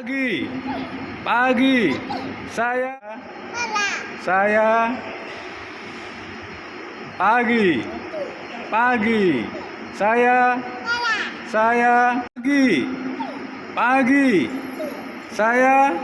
Pagi, pagi, saya, pagi, pagi, pagi, pagi, saya.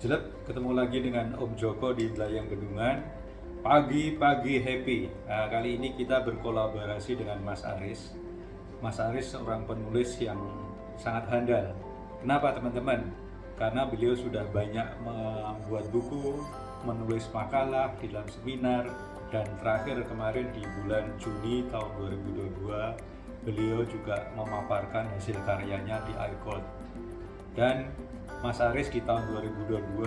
Jelek, ketemu lagi dengan Om Joko di Belayang Bendungan. Pagi-pagi happy. Nah, kali ini kita berkolaborasi dengan Mas Aris. Mas Aris seorang penulis yang sangat handal. Kenapa teman-teman? Karena beliau sudah banyak membuat buku, menulis makalah, film seminar, dan terakhir kemarin di bulan Juni tahun 2022 beliau juga memaparkan hasil karyanya di iQuote. Dan Mas Aris di tahun 2022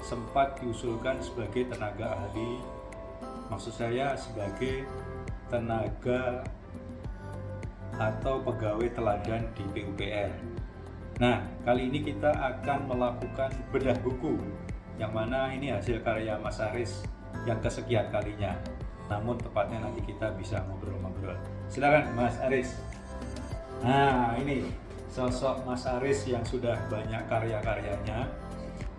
sempat diusulkan sebagai tenaga ahli, maksud saya sebagai tenaga atau pegawai teladan di PUPR. Nah, kali ini kita akan melakukan bedah buku, yang mana ini hasil karya Mas Aris yang kesekian kalinya. Namun tepatnya nanti kita bisa ngobrol-ngobrol. Silakan Mas Aris. Nah, ini sosok Mas Aris yang sudah banyak karya-karyanya.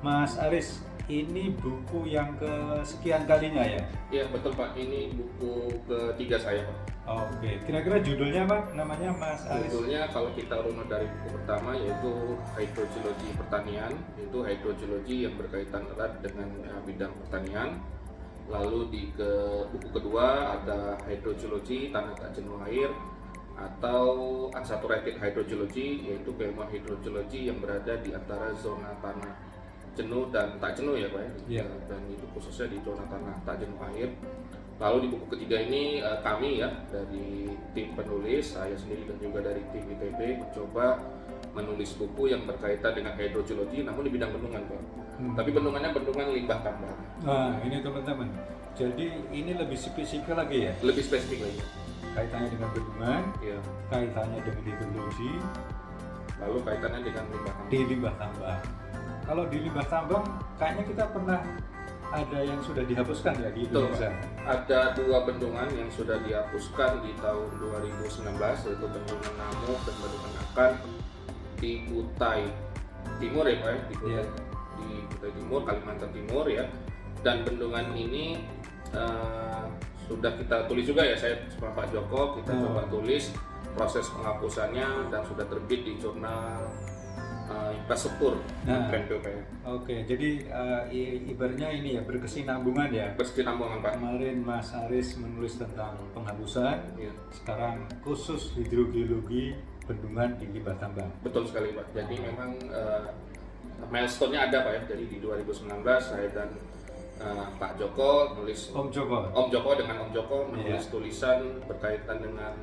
Mas Aris, ini buku yang kesekian kalinya ya? Iya betul Pak, ini buku ketiga saya Pak. Oke, kira-kira judulnya Pak, namanya Mas Aris? Judulnya kalau kita runut dari buku pertama yaitu Hydrogeologi Pertanian, itu hydrogeologi yang berkaitan erat dengan bidang pertanian. Lalu di buku kedua ada Hydrogeologi Tanah Tak Jenuh Air, atau unsaturated hydrogeology, yaitu keilmuan hidrogeologi yang berada di antara zona tanah jenuh dan tak jenuh ya Pak ya. Yeah. Dan itu khususnya di zona tanah tak jenuh air. Lalu di buku ketiga ini kami ya dari tim penulis, saya sendiri dan juga dari tim ITB mencoba menulis buku yang berkaitan dengan hidrogeologi namun di bidang bendungan Pak. Tapi bendungannya bendungan limbah tambang. Nah, ini teman-teman. Jadi ini lebih spesifik lagi ya? Lebih spesifik lagi. Kaitannya dengan bendungan, Ya. kaitannya dengan hidrologi, Lalu kaitannya dengan limbah tambang. di limbah tambang. Kalau di limbah tambang, kayaknya kita pernah ada yang sudah dihapuskan ya di Betul, Indonesia. Ada dua bendungan yang sudah dihapuskan di tahun 2019, yaitu Bendungan Namuk dan Bendungan Akan di Kutai Timur ya Pak ya, di Kutai Timur, Kalimantan Timur ya. Dan bendungan ini sudah kita tulis juga ya, saya sama Pak Joko kita coba tulis proses penghapusannya dan sudah terbit di jurnal infrastruktur PUPR. Oke, jadi ibaratnya ini ya berkesinambungan ya. Berkesinambungan Pak. Kemarin Mas Aris menulis tentang penghapusan, Ya. sekarang khusus hidrogeologi bendungan di limbah tambang. Betul sekali Pak. Jadi memang milestone-nya ada Pak ya. Jadi di 2019 saya dan Pak Joko nulis Om Joko dengan Om Joko menulis tulisan berkaitan dengan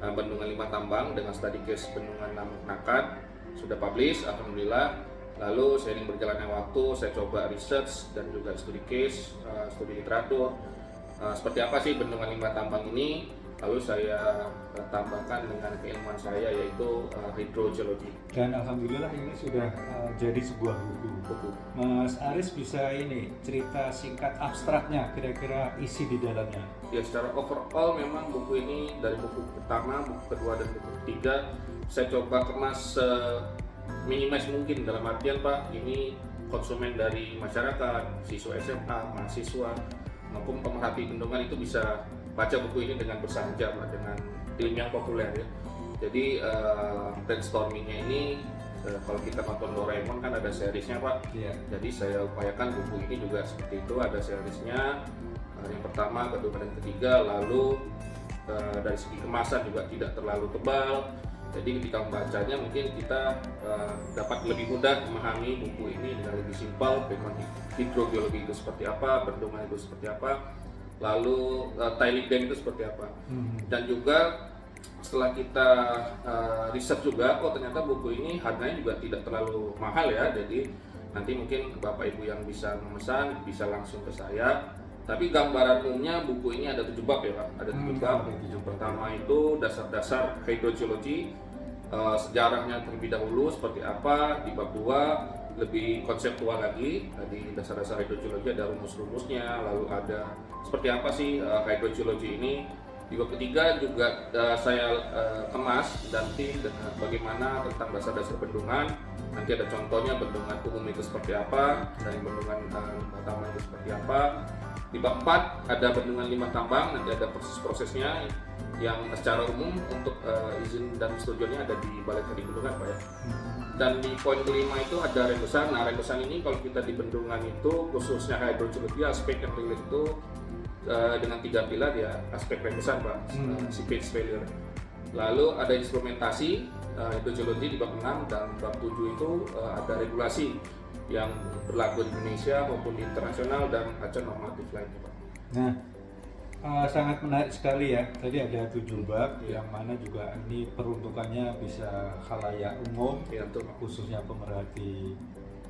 bendungan limbah tambang dengan study case bendungan Namuk Nakat, sudah publish alhamdulillah. Lalu seiring berjalannya waktu saya coba research dan juga studi case, studi literatur seperti apa sih bendungan limbah tambang ini. Lalu saya tambahkan dengan keilmuan saya yaitu hidrogeologi. Dan alhamdulillah ini sudah jadi sebuah buku. Mas Aris bisa ini cerita singkat abstraknya, kira-kira isi di dalamnya. Ya secara overall memang buku ini dari buku pertama, buku kedua dan buku ketiga saya coba kemas minimalis mungkin, dalam artian Pak ini konsumen dari masyarakat, siswa SMA, mahasiswa maupun pemerhati bendungan itu bisa baca buku ini dengan bersahaja Pak, dengan ilmu yang populer ya. Jadi brainstormingnya ini kalau kita nonton Doraemon kan ada seriesnya Pak. Iya. Jadi saya upayakan buku ini juga seperti itu, ada seriesnya. Yang pertama, kedua, dan ketiga. Lalu dari segi kemasan juga tidak terlalu tebal. Jadi ketika membacanya mungkin kita dapat lebih mudah memahami buku ini dengan lebih simpel. Bagaimana hidrogeologi itu seperti apa, bendungan itu seperti apa, lalu tailing dam itu seperti apa. Dan juga setelah kita riset juga, oh ternyata buku ini harganya juga tidak terlalu mahal ya. Jadi nanti mungkin Bapak Ibu yang bisa memesan bisa langsung ke saya. Tapi gambaran umumnya buku ini ada 7 bab ya Pak. Ada 7 bab. Yang pertama itu dasar-dasar hydrogeology, sejarahnya terlebih dahulu seperti apa. Di bab 2 lebih konseptual lagi. Di dasar-dasar hidrogeologi ada rumus-rumusnya, lalu ada seperti apa sih hidrogeologi ini. Di bab ketiga juga saya kemas dan tim dengan bagaimana tentang dasar-dasar bendungan. Nanti ada contohnya bendungan umum itu seperti apa, dan bendungan limbah tambang itu seperti apa. Di bab 4 ada bendungan limbah tambang, nanti ada proses-prosesnya yang secara umum untuk izin dan persetujuannya ada di Balai Teknik Bendungan, Pak ya. Dan di poin kelima itu ada rembesan. Nah, rembesan ini kalau kita di bendungan itu khususnya hidrogeologi, aspek yang relate itu dengan 3 pilar ya, aspek rembesan, Pak, seepage failure. Lalu ada instrumentasi hidrogeologi di bab 6, dan bab 7 itu ada regulasi yang berlaku di Indonesia maupun di internasional dan acuan normatif lainnya, Pak. Nah, sangat menarik sekali ya. Tadi ada 7 bab yang mana juga ini peruntukannya bisa khalayak umum, Ya, betul. khususnya pemerhati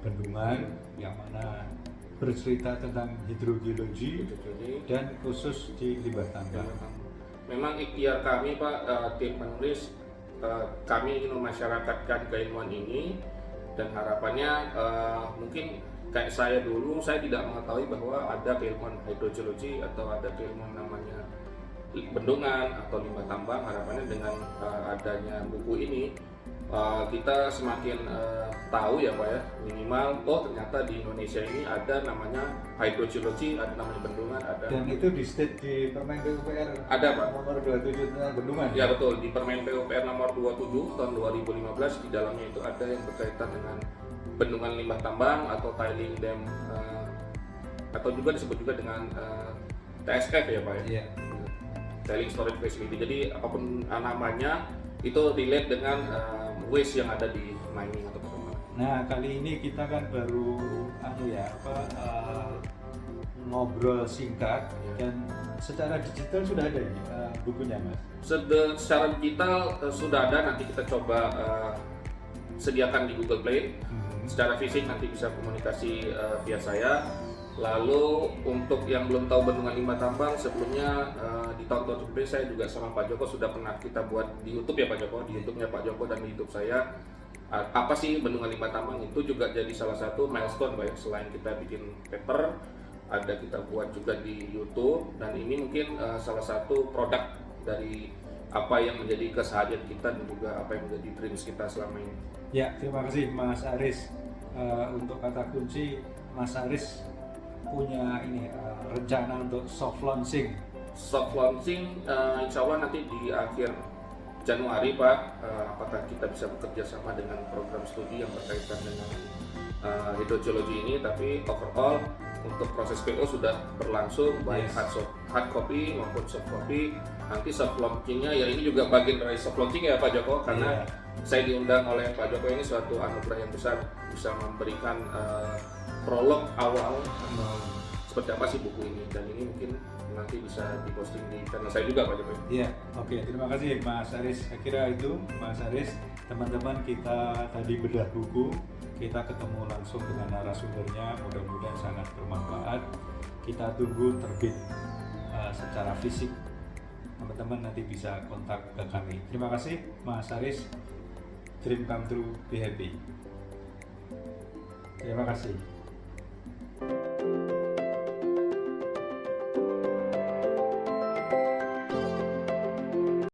bendungan, yang mana bercerita tentang hidrogeologi dan khusus di limbah tambang. Memang ikhtiar kami, Pak, tim penulis, kami ingin memasyarakatkan keilmuan ini, dan harapannya mungkin kayak saya dulu, saya tidak mengetahui bahwa ada keilmuan hidrogeologi atau ada keilmuan namanya bendungan atau limbah tambang. Harapannya dengan adanya buku ini kita semakin tahu ya, Pak ya, minimal ternyata di Indonesia ini ada namanya hidrogeologi, ada namanya bendungan, ada. Dan itu di state di Permen PUPR ada, Pak, nomor 27 tentang bendungan. Ya betul, di Permen PUPR nomor 27 tahun 2015 di dalamnya itu ada yang berkaitan dengan bendungan limbah tambang atau tiling dam, atau juga disebut juga dengan TSF ya, Pak ya. Iya. Tailing storage facility. Jadi apapun namanya itu relate dengan waste yang ada di mining atau pertambangan. Nah, kali ini kita kan baru ngobrol singkat, dan secara digital sudah ada ini bukunya, Mas. Secara digital sudah ada, nanti kita coba sediakan di Google Play. Secara fisik nanti bisa komunikasi via saya. Lalu untuk yang belum tahu bendungan limbah tambang, sebelumnya di tahun-tahun sebelumnya saya juga sama Pak Joko sudah pernah kita buat di YouTube ya, Pak Joko, di YouTube-nya Pak Joko dan di YouTube saya. Apa sih bendungan limbah tambang, itu juga jadi salah satu milestone, Pak ya. Selain kita bikin paper, ada kita buat juga di YouTube, dan ini mungkin salah satu produk dari apa yang menjadi keseharian kita dan juga apa yang menjadi dreams kita selama ini. Ya, terima kasih Mas Aris. Untuk kata kunci, Mas Aris punya ini rencana untuk soft launching. Soft launching insya Allah nanti di akhir Januari, Pak. Apakah kita bisa bekerja sama dengan program studi yang berkaitan dengan hidrogeologi ini, tapi overall untuk proses PO sudah berlangsung, baik hard copy maupun soft copy. Nanti soft launchingnya ya ini juga bagian dari soft launching ya, Pak Joko, karena saya diundang oleh Pak Joko, ini suatu anugerah yang besar bisa memberikan prolog awal seperti apa sih buku ini, dan ini mungkin nanti bisa diposting di channel saya juga, Pak Joko. Iya, oke, terima kasih Mas Aris. Saya kira itu Mas Aris, teman-teman, kita tadi bedah buku, kita ketemu langsung dengan narasumbernya, mudah-mudahan sangat bermanfaat. Kita tunggu terbit secara fisik. Teman-teman nanti bisa kontak ke kami. Terima kasih Mas Aris. Dream come true, be happy. Terima kasih.